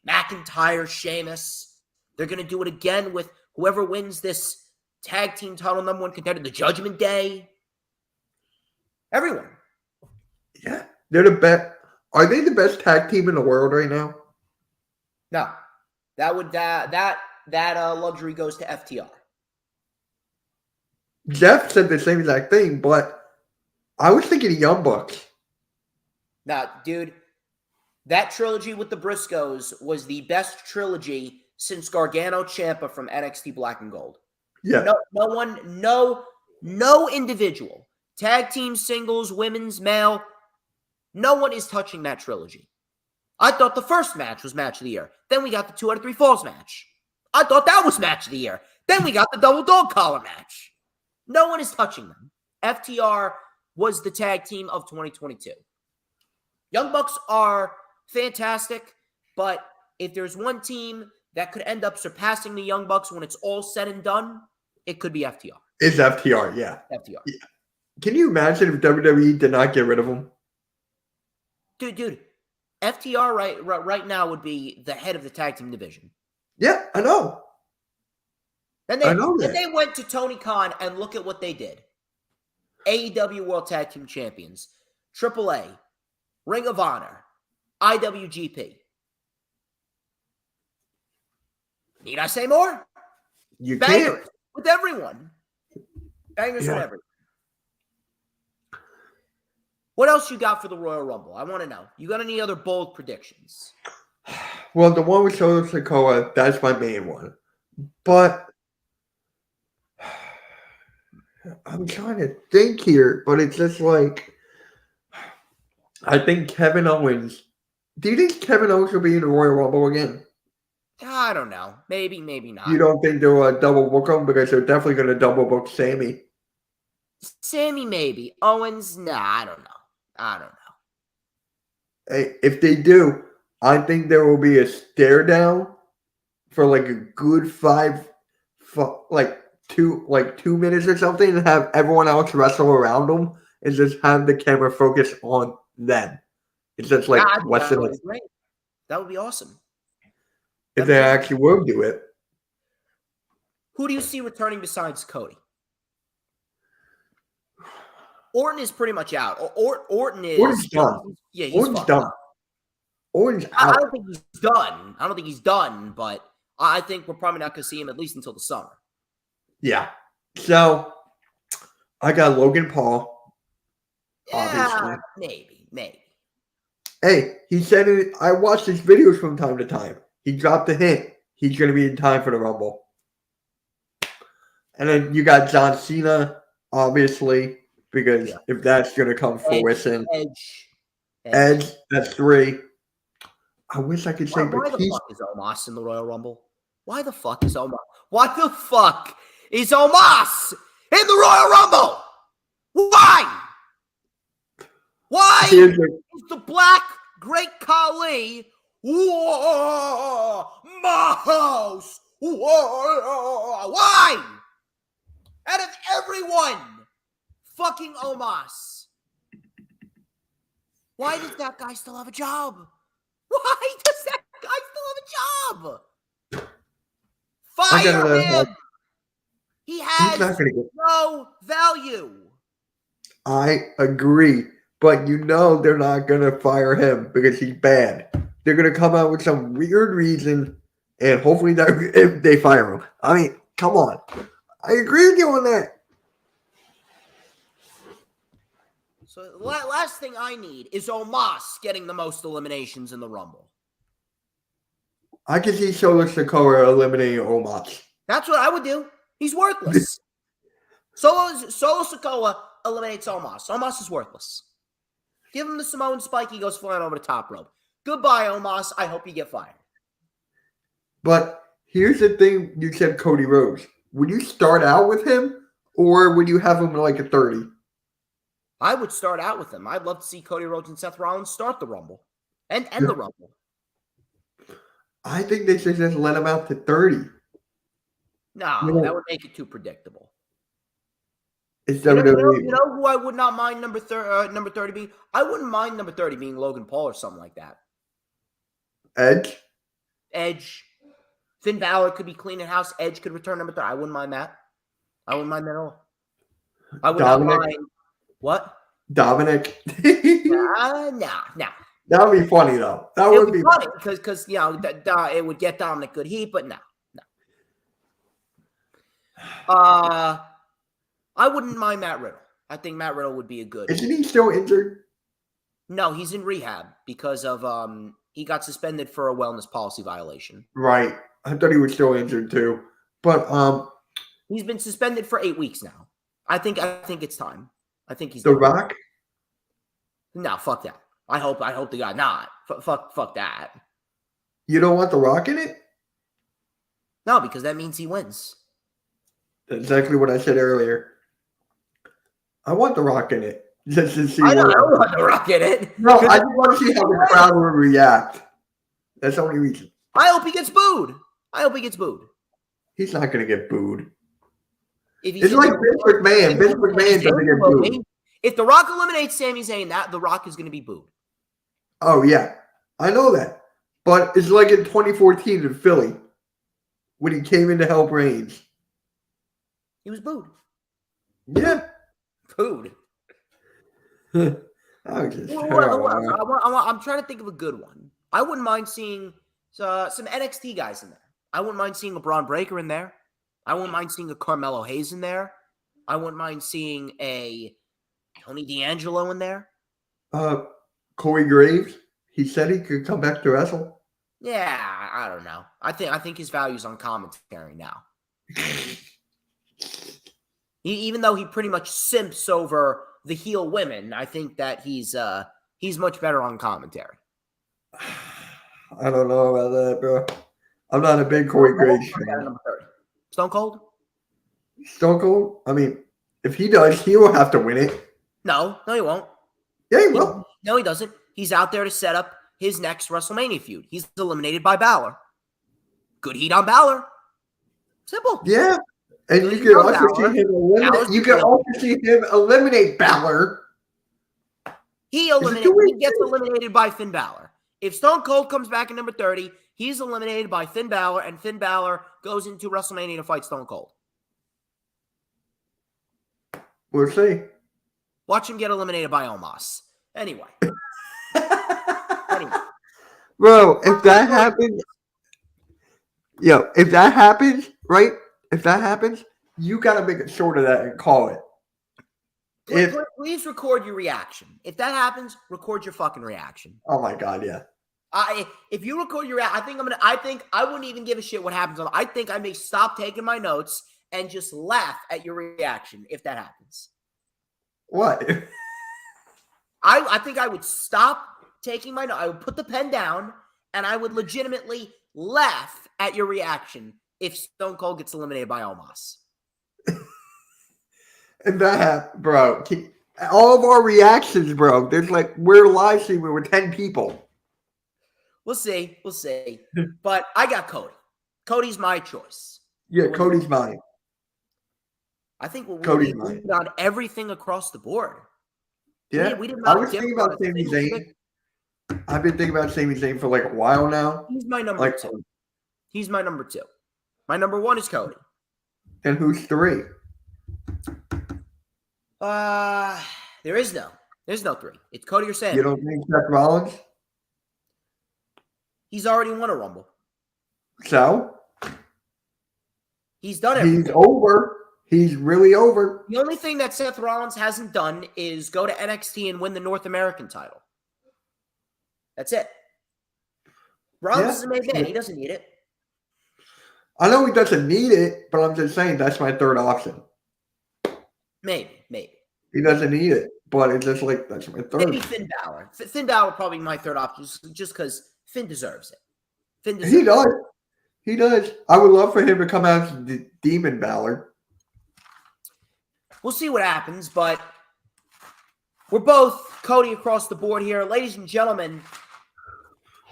McIntyre, Sheamus. They're going to do it again with whoever wins this tag team title #1 contender, the Judgment Day. Everyone. Yeah. They're the best. Are they the best tag team in the world right now? No. That luxury goes to FTR. Jeff said the same exact thing, but I was thinking of Young Bucks. Nah, dude, that trilogy with the Briscoes was the best trilogy since Gargano Ciampa from NXT Black and Gold. Yeah. No individual, tag team, singles, women's, male, no one is touching that trilogy. I thought the first match was match of the year. Then we got the 2 out of 3 falls match. I thought that was match of the year. Then we got the double dog collar match. No one is touching them. FTR was the tag team of 2022. Young Bucks are fantastic, but if there's one team that could end up surpassing the Young Bucks when it's all said and done, it could be FTR. It's FTR, yeah. FTR. Yeah. Can you imagine if WWE did not get rid of them? Dude, FTR right now would be the head of the tag team division. Yeah, I know. Then they went to Tony Khan and look at what they did. AEW World Tag Team Champions, AAA, Ring of Honor, IWGP. Need I say more? You Bangers can't. with everyone. Bangers with everyone. What else you got for the Royal Rumble? I want to know. You got any other bold predictions? Well, the one with Solo Sikoa, that's my main one. But I'm trying to think here, but it's just like, I think Kevin Owens. Do you think Kevin Owens will be in the Royal Rumble again? I don't know. Maybe not. You don't think they'll double book him? Because they're definitely going to double book Sammy. Sammy, maybe. Owens, nah, I don't know. Hey, if they do, I think there will be a stare down for like a good 2 minutes or something, and have everyone else wrestle around them, and just have the camera focus on them. It's just like what's in it. Great. That would be awesome. If they actually will do it. Who do you see returning besides Cody? Orton is pretty much out. Orton's done. Yeah, he's done. Orton's out. I don't think he's done. But I think we're probably not going to see him at least until the summer. Yeah. So I got Logan Paul. Yeah, obviously. Maybe. Hey, he said it. I watch his videos from time to time. He dropped a hint. He's going to be in time for the Rumble. And then you got John Cena, obviously, because if that's going to come fruition. Edge, that's 3. I wish I could say why the fuck is Omos in the Royal Rumble? Why the fuck is Omos in the Royal Rumble? Why? Why is the Black Great Khali Whoa, my house. Whoa, why? Out of everyone, fucking Omos. Why does that guy still have a job? Why does that guy still have a job? Fire him. He has no value. I agree. But you know they're not going to fire him because he's bad. They're going to come out with some weird reason, and hopefully if they fire him. I mean, come on. I agree with you on that. So the last thing I need is Omos getting the most eliminations in the Rumble. I can see Solo Sikoa eliminating Omos. That's what I would do. He's worthless. Solo Sikoa eliminates Omos. Omos is worthless. Give him the Samoan spike. He goes flying over the top rope. Goodbye, Omos. I hope you get fired. But here's the thing. You said Cody Rhodes. Would you start out with him, or would you have him like a 30? I would start out with him. I'd love to see Cody Rhodes and Seth Rollins start the Rumble. And the Rumble. I think they should just let him out to 30. No, that would make it too predictable. It's WWE. You know who I would not mind number 30 being? I wouldn't mind number 30 being Logan Paul or something like that. Edge. Finn Balor could be cleaning house. Edge could return number 30. I wouldn't mind that. I wouldn't mind that at all. I would not mind. What? Dominic. Nah. That would be funny, though. That would be funny because it would get Dominic good heat, but no. I wouldn't mind Matt Riddle. I think Matt Riddle would be a good. Isn't he still injured? No, he's in rehab because of he got suspended for a wellness policy violation. Right. I thought he was still injured too. But he's been suspended for 8 weeks now. I think it's time. I think he's The Rock? No, fuck that. I hope the guy not. Fuck that. You don't want The Rock in it? No, because that means he wins. That's exactly what I said earlier. I want The Rock in it. Just to see I don't want The Rock in it. No, I just want to see how the crowd will react. That's the only reason. I hope he gets booed. He's not going to get booed. It's like Vince McMahon. Vince McMahon doesn't get booed. If The Rock eliminates Sami Zayn, The Rock is going to be booed. Oh, yeah. I know that. But it's like in 2014 in Philly when he came in to help Reigns. He was booed. Yeah. Booed. I'm trying to think of a good one. I wouldn't mind seeing some NXT guys in there. I wouldn't mind seeing a Braun Breaker in there. I wouldn't mind seeing a Carmelo Hayes in there. I wouldn't mind seeing a Tony D'Angelo in there. Corey Graves. He said he could come back to wrestle. Yeah, I don't know. I think his value's on commentary now. Even though he pretty much simps over the heel women, I think that he's much better on commentary. I don't know about that, bro. I'm not a big Corey Graves fan. Stone Cold? Stone Cold? I mean, if he does, he will have to win it. No, he won't. Yeah, he will. No, he doesn't. He's out there to set up his next WrestleMania feud. He's eliminated by Balor. Good heat on Balor. Simple. Yeah. And you can also see him eliminate Balor. He gets eliminated by Finn Balor. If Stone Cold comes back in number 30, he's eliminated by Finn Balor, and Finn Balor goes into WrestleMania to fight Stone Cold. We'll see. Watch him get eliminated by Omos. Anyway. Bro, if that happens, right? If that happens, you got to make it short of that and call it. Please record your reaction. If that happens, record your fucking reaction. Oh my God, yeah. If you record your reaction, I think I wouldn't even give a shit what happens. I think I may stop taking my notes and just laugh at your reaction if that happens. What? I think I would stop taking my notes. I would put the pen down and I would legitimately laugh at your reaction if Stone Cold gets eliminated by Omos. And that, bro, all of our reactions, bro, we're live streaming with 10 people. We'll see. We'll see. But I got Cody. Cody's my choice. Yeah, Cody's mine. I think Cody's we mine. on everything across the board. Yeah, we did I not was thinking about Sami single Zayn. pick. I've been thinking about Sami Zayn for like a while now. He's my number 2. He's my number 2. My number 1 is Cody. And who's 3? There's no 3. It's Cody or Sami. You don't think Seth Rollins? He's already won a Rumble. So? He's done everything. He's over. He's really over. The only thing that Seth Rollins hasn't done is go to NXT and win the North American title. That's it. Rollins is a main man. He doesn't need it. I know he doesn't need it, but I'm just saying that's my third option. Maybe. He doesn't need it, but it's just like that's my third. Maybe Finn Balor. Finn Balor probably my third option just because Finn deserves it. He does. I would love for him to come out as the Demon Balor. We'll see what happens, but we're both Cody across the board here. Ladies and gentlemen,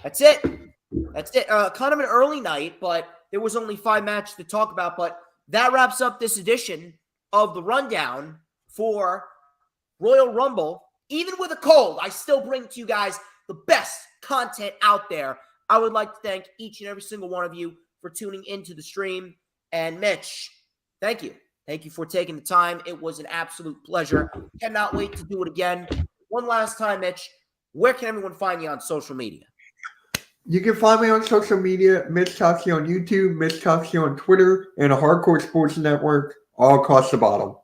that's it. Kind of an early night, but there was only 5 matches to talk about. But that wraps up this edition of the Rundown for Royal Rumble. Even with a cold, I still bring to you guys the best content out there. I would like to thank each and every single one of you for tuning into the stream. And Mitch, thank you. Thank you for taking the time. It was an absolute pleasure. Cannot wait to do it again. One last time, Mitch, where can everyone find you on social media? You can find me on social media, Mitch Kofsky on YouTube, Mitch Kofsky on Twitter, and a Hardcore Sports Network all across the bottom.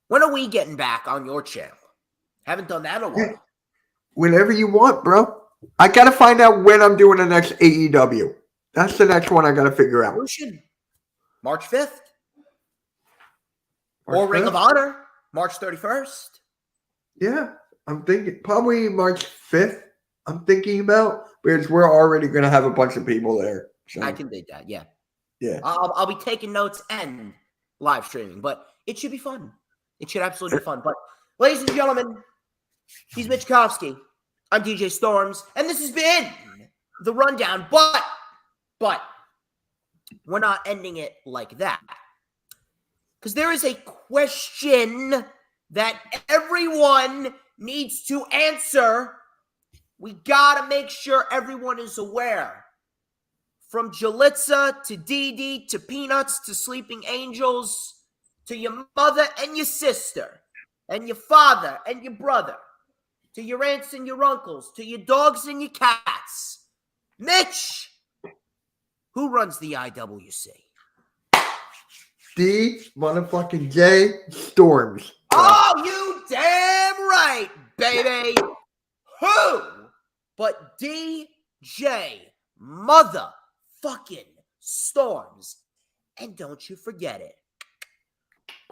When are we getting back on your channel? Haven't done that in a while. Whenever you want, bro. I got to find out when I'm doing the next AEW. That's the next one I got to figure out. March 5th. Or Ring of Honor, March 31st. Yeah, I'm thinking probably March 5th. I'm thinking about because we're already going to have a bunch of people there. So. I can dig that, yeah. Yeah. I'll be taking notes and live streaming, but it should be fun. It should absolutely be fun. But ladies and gentlemen, he's Mitch Kofsky. I'm DJ Storms, and this has been the Rundown. But we're not ending it like that. Because there is a question that everyone needs to answer. We got to make sure everyone is aware. From Jalitza to Dee Dee to Peanuts to Sleeping Angels to your mother and your sister and your father and your brother to your aunts and your uncles to your dogs and your cats. Mitch, who runs the IWC? D motherfucking J Storms. Oh, you damn right, baby. Who but DJ motherfucking Storms? And don't you forget it.